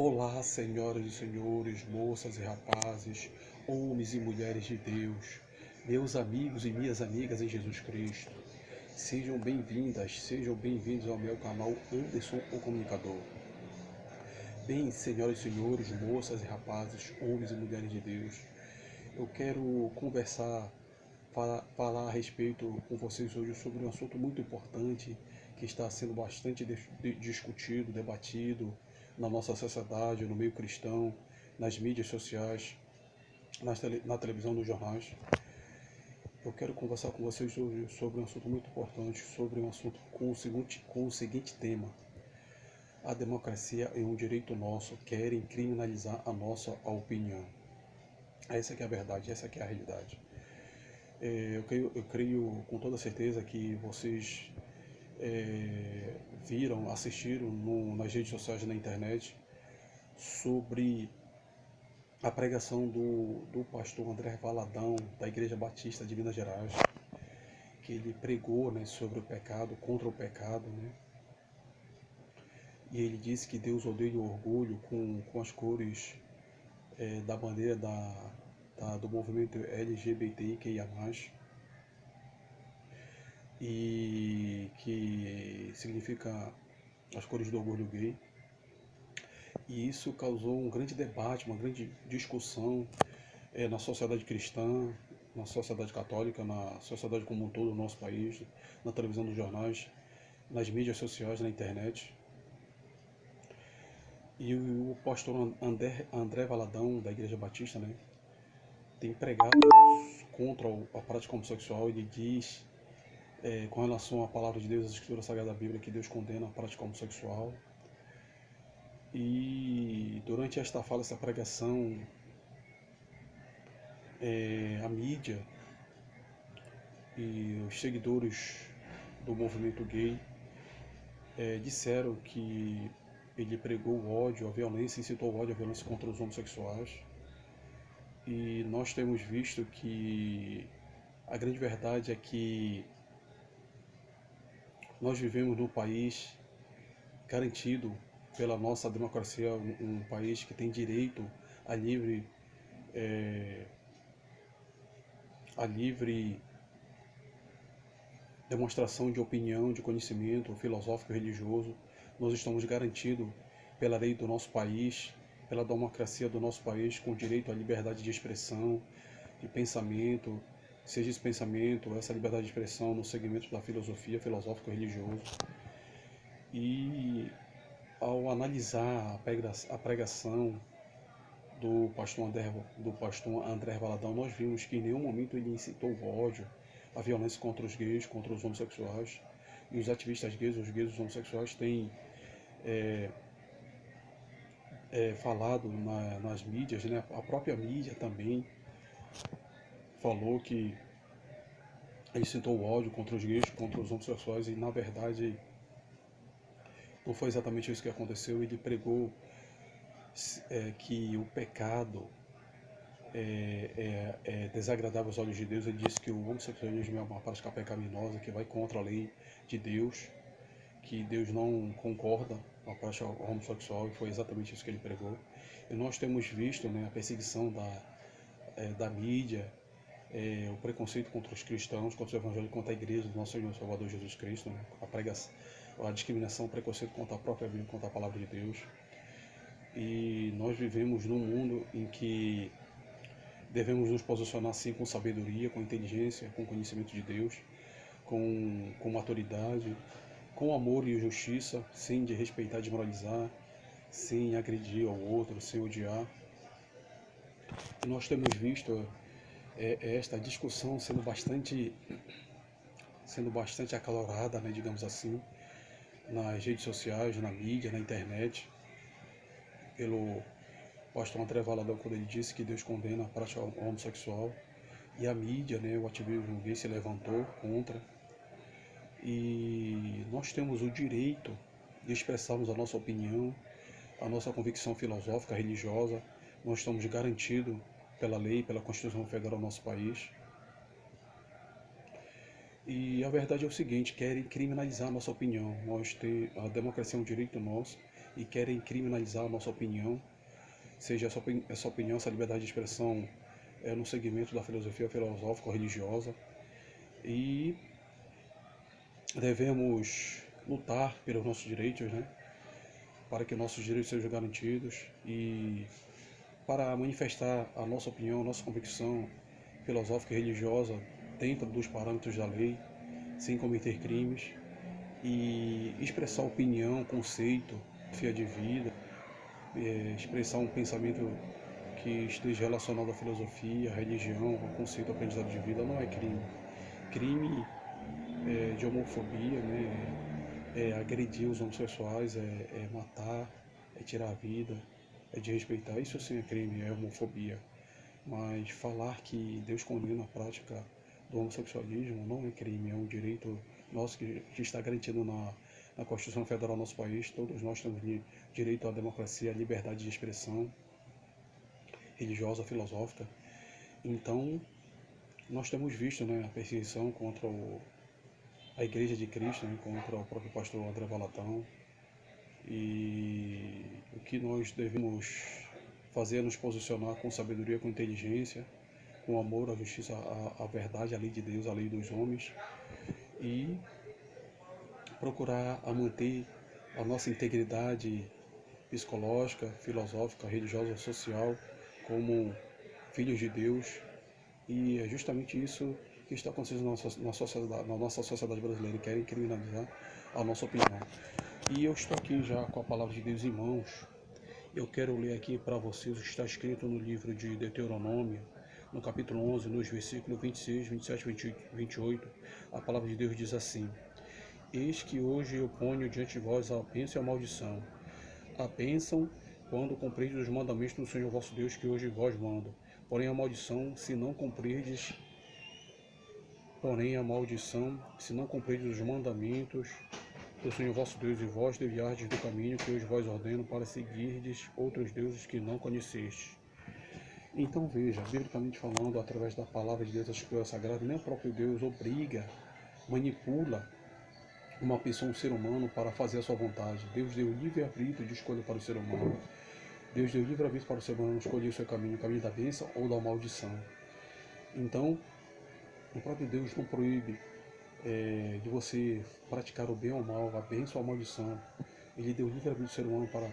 Olá, senhoras e senhores, moças e rapazes, homens e mulheres de Deus, meus amigos e minhas amigas em Jesus Cristo. Sejam bem-vindas, sejam bem-vindos ao meu canal Anderson, o Comunicador. Bem, senhoras e senhores, moças e rapazes, homens e mulheres de Deus, eu quero falar a respeito com vocês hoje sobre um assunto muito importante que está sendo bastante discutido, debatido na nossa sociedade, no meio cristão, nas mídias sociais, na televisão, nos jornais. Eu quero conversar com vocês hoje sobre um assunto muito importante, sobre um assunto com o seguinte tema: a democracia é um direito nosso, querem criminalizar a nossa opinião. Essa que é a verdade, essa que é a realidade. Eu creio com toda certeza que vocês viram, assistiram nas redes sociais, na internet, sobre a pregação do pastor André Valadão, da Igreja Batista de Minas Gerais, que ele pregou, né, sobre o pecado, contra o pecado, né? E ele disse que Deus odeia o orgulho com as cores da bandeira do movimento LGBTQIA+, e que significa as cores do orgulho gay. E isso causou um grande debate, uma grande discussão na sociedade cristã, na sociedade católica, na sociedade como um todo do nosso país, na televisão, nos jornais, nas mídias sociais, na internet. E o pastor André Valadão, da Igreja Batista, né, tem pregado contra a prática homossexual. Ele diz, com relação à palavra de Deus, a Escritura Sagrada da Bíblia, que Deus condena a prática homossexual. E durante esta fala, essa pregação, a mídia e os seguidores do movimento gay disseram que ele pregou o ódio, a violência, incitou o ódio, a violência contra os homossexuais. E nós temos visto que a grande verdade é que nós vivemos num país garantido pela nossa democracia, um país que tem direito à livre demonstração de opinião, de conhecimento filosófico e religioso. Nós estamos garantidos pela lei do nosso país, pela democracia do nosso país, com direito à liberdade de expressão, de pensamento, seja esse pensamento, essa liberdade de expressão no segmento da filosofia, filosófico e religioso. E ao analisar a pregação do pastor André Valadão, nós vimos que em nenhum momento ele incitou o ódio, a violência contra os gays, contra os homossexuais. E os ativistas gays, os gays e os homossexuais têm falado nas mídias, né? A própria mídia também falou que ele incitou o ódio contra os gays, contra os homossexuais, e na verdade não foi exatamente isso que aconteceu. Ele pregou que o pecado é desagradável aos olhos de Deus. Ele disse que o homossexualismo é uma prática pecaminosa que vai contra a lei de Deus, que Deus não concorda com a prática homossexual, e foi exatamente isso que ele pregou. E nós temos visto, né, a perseguição da mídia, o preconceito contra os cristãos, contra o evangelho, contra a igreja do nosso Senhor e Salvador Jesus Cristo, né, a discriminação, o preconceito contra a própria Bíblia, contra a palavra de Deus. E nós vivemos num mundo em que devemos nos posicionar assim com sabedoria, com inteligência, com conhecimento de Deus, com maturidade, com amor e justiça, sem desrespeitar, desmoralizar, sem agredir ao outro, sem odiar. E nós temos visto esta discussão sendo bastante acalorada, né, digamos assim, nas redes sociais, na mídia, na internet, pelo pastor André Valadão, quando ele disse que Deus condena a prática homossexual. E a mídia, né, o ativismo gay se levantou contra. E nós temos o direito de expressarmos a nossa opinião, a nossa convicção filosófica, religiosa. Nós estamos garantidos pela lei, pela Constituição Federal do nosso país. E a verdade é o seguinte: querem criminalizar a nossa opinião. A democracia é um direito nosso, e querem criminalizar a nossa opinião, seja essa opinião, essa liberdade de expressão no segmento da filosofia filosófica ou religiosa. E devemos lutar pelos nossos direitos, né? Para que nossos direitos sejam garantidos e para manifestar a nossa opinião, a nossa convicção filosófica e religiosa dentro dos parâmetros da lei, sem cometer crimes, e expressar opinião, conceito, filosofia de vida, expressar um pensamento que esteja relacionado à filosofia, à religião, ao conceito, ao aprendizado de vida, não é crime. Crime de homofobia, né? É agredir os homossexuais, é matar, é tirar a vida, é desrespeitar. Isso sim é crime, é homofobia. Mas falar que Deus condena a prática do homossexualismo não é crime, é um direito nosso que está garantido na Constituição Federal do nosso país. Todos nós temos direito à democracia, à liberdade de expressão religiosa, filosófica. Então, nós temos visto, né, a perseguição contra a Igreja de Cristo, né, contra o próprio pastor André Valatão. E o que nós devemos fazer é nos posicionar com sabedoria, com inteligência, com amor, a justiça, a verdade, a lei de Deus, a lei dos homens, e procurar manter a nossa integridade psicológica, filosófica, religiosa, social, como filhos de Deus. E é justamente isso que está acontecendo na nossa sociedade brasileira. Querem criminalizar a nossa opinião. E eu estou aqui já com a palavra de Deus em mãos. Eu quero ler aqui para vocês o que está escrito no livro de Deuteronômio, no capítulo 11, nos versículos 26, 27 e 28. A palavra de Deus diz assim: Eis que hoje eu ponho diante de vós a bênção e a maldição. A bênção, quando cumprirdes os mandamentos do Senhor vosso Deus, que hoje vós mando. Porém a maldição, se não cumprirdes os mandamentos do Senhor vosso Deus, e vós desviardes do caminho que hoje vós ordeno, para seguirdes outros deuses que não conhecestes. Então veja, biblicamente falando, através da palavra de Deus, da Escritura Sagrada, nem o próprio Deus obriga, manipula uma pessoa, um ser humano, para fazer a sua vontade. Deus deu livre-arbítrio de escolha para o ser humano. Deus deu livre-arbítrio para o ser humano escolher o seu caminho, o caminho da bênção ou da maldição. Então, o próprio Deus não proíbe de você praticar o bem ou o mal, a bênção ou a maldição. Ele deu livre-arbítrio ao ser humano para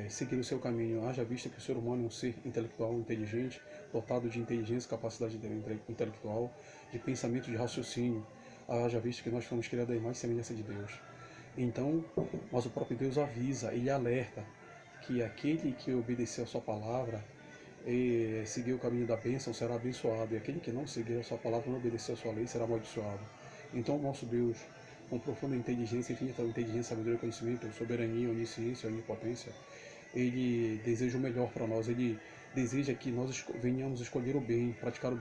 seguir o seu caminho. Haja vista que o ser humano é um ser intelectual, inteligente, dotado de inteligência, capacidade intelectual, de pensamento, de raciocínio. Haja vista que nós fomos criados à imagem e semelhança de Deus. Então, mas o próprio Deus avisa, ele alerta que aquele que obedecer a sua palavra e seguir o caminho da bênção será abençoado, e aquele que não seguir a sua palavra, não obedecer a sua lei, será amaldiçoado. Então, o nosso Deus, com profunda inteligência, infinita inteligência, sabedoria, conhecimento, soberania, onisciência, onipotência, ele deseja o melhor para nós. Ele deseja que nós venhamos escolher o bem, praticar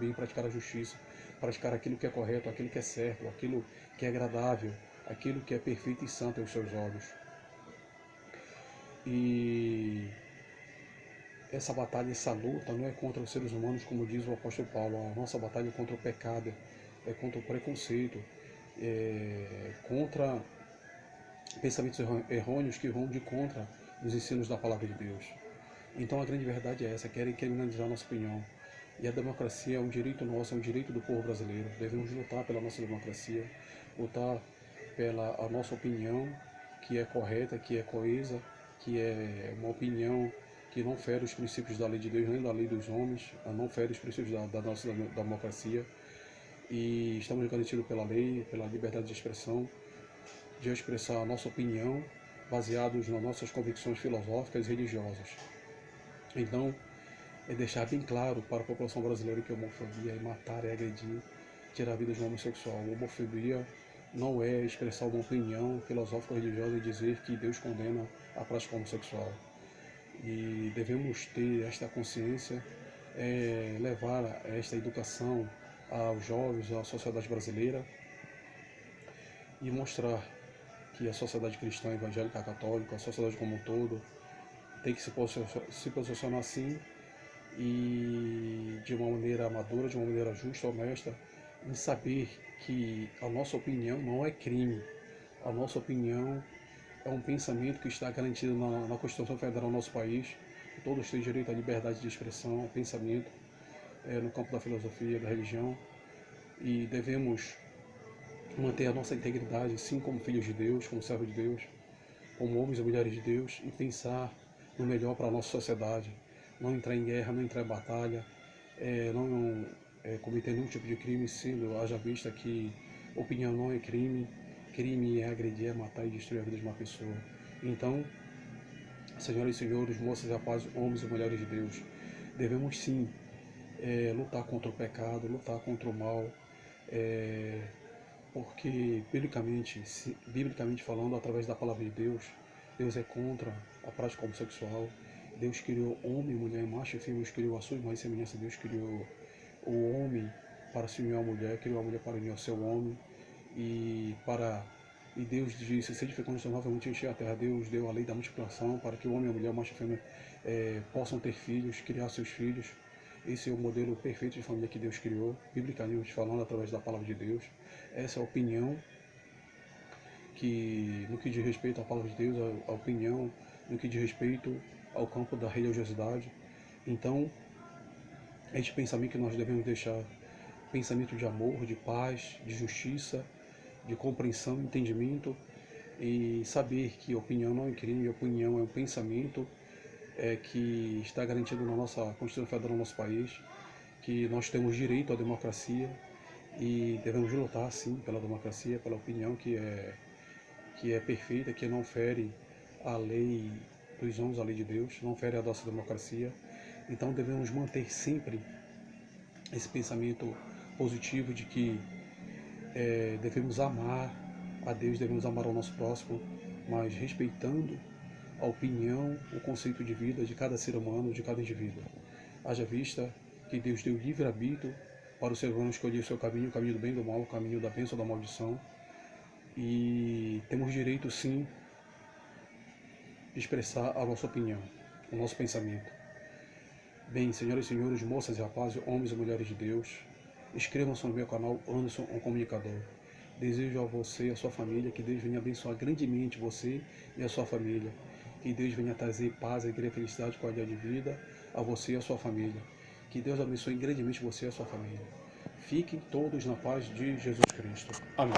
a justiça, praticar aquilo que é correto, aquilo que é certo, aquilo que é agradável, aquilo que é perfeito e santo aos seus olhos. E essa batalha, essa luta não é contra os seres humanos, como diz o apóstolo Paulo. A nossa batalha é contra o pecado, é contra o preconceito, contra pensamentos errôneos que vão de contra os ensinos da palavra de Deus. Então a grande verdade é essa: querem criminalizar a nossa opinião. E a democracia é um direito nosso, é um direito do povo brasileiro. Devemos lutar pela nossa democracia, lutar pela a nossa opinião, que é correta, que é coesa, que é uma opinião que não fere os princípios da lei de Deus, nem da lei dos homens, não fere os princípios da nossa democracia. E estamos garantidos pela lei, pela liberdade de expressão, de expressar a nossa opinião, baseados nas nossas convicções filosóficas e religiosas. Então, é deixar bem claro para a população brasileira que a homofobia é matar, é agredir, tirar a vida de um homossexual. A homofobia não é expressar uma opinião filosófica ou religiosa e dizer que Deus condena a prática homossexual. E devemos ter esta consciência, levar esta educação aos jovens, à sociedade brasileira, e mostrar que a sociedade cristã, evangélica, católica, a sociedade como um todo, tem que se posicionar assim, e de uma maneira madura, de uma maneira justa, honesta, em saber que a nossa opinião não é crime. A nossa opinião é um pensamento que está garantido na Constituição Federal do nosso país. Todos têm direito à liberdade de expressão, pensamento, no campo da filosofia, da religião, e devemos manter a nossa integridade, sim, como filhos de Deus, como servos de Deus, como homens e mulheres de Deus, e pensar no melhor para a nossa sociedade. Não entrar em guerra, não entrar em batalha, não cometer nenhum tipo de crime, sendo haja vista que opinião não é crime, crime é agredir, é matar e destruir a vida de uma pessoa. Então, senhoras e senhores, moças e rapazes, homens e mulheres de Deus, devemos sim lutar contra o pecado, lutar contra o mal, porque biblicamente falando, através da palavra de Deus, Deus é contra a prática homossexual. Deus criou homem, mulher, macho e fêmea. Deus criou a sua imagem e semelhança. Deus criou o homem para se unir à mulher, criou a mulher para unir ao seu homem. E Deus disse: sede fecundos, novamente encher a terra. Deus deu a lei da multiplicação para que o homem, a mulher, macho e fêmea possam ter filhos, criar seus filhos. Esse é o modelo perfeito de família que Deus criou, biblicamente falando, através da palavra de Deus. Essa é a opinião que, no que diz respeito à palavra de Deus, a opinião no que diz respeito ao campo da religiosidade. Então, este pensamento que nós devemos deixar, pensamento de amor, de paz, de justiça, de compreensão, entendimento, e saber que opinião não é crime, opinião é um pensamento que está garantido na nossa Constituição Federal do nosso país, que nós temos direito à democracia e devemos lutar sim pela democracia, pela opinião que é perfeita, que não fere a lei dos homens, a lei de Deus, não fere a nossa democracia. Então devemos manter sempre esse pensamento positivo de que devemos amar a Deus, devemos amar ao nosso próximo, mas respeitando a opinião, o conceito de vida de cada ser humano, de cada indivíduo. Haja vista que Deus deu livre-arbítrio para o ser humano escolher o seu caminho, o caminho do bem e do mal, o caminho da bênção ou da maldição. E temos direito, sim, de expressar a nossa opinião, o nosso pensamento. Bem, senhoras e senhores, moças e rapazes, homens e mulheres de Deus, inscrevam-se no meu canal Anderson, um comunicador. Desejo a você e a sua família que Deus venha abençoar grandemente você e a sua família. Que Deus venha trazer paz, alegria, felicidade, qualidade de vida a você e a sua família. Que Deus abençoe grandemente você e a sua família. Fiquem todos na paz de Jesus Cristo. Amém.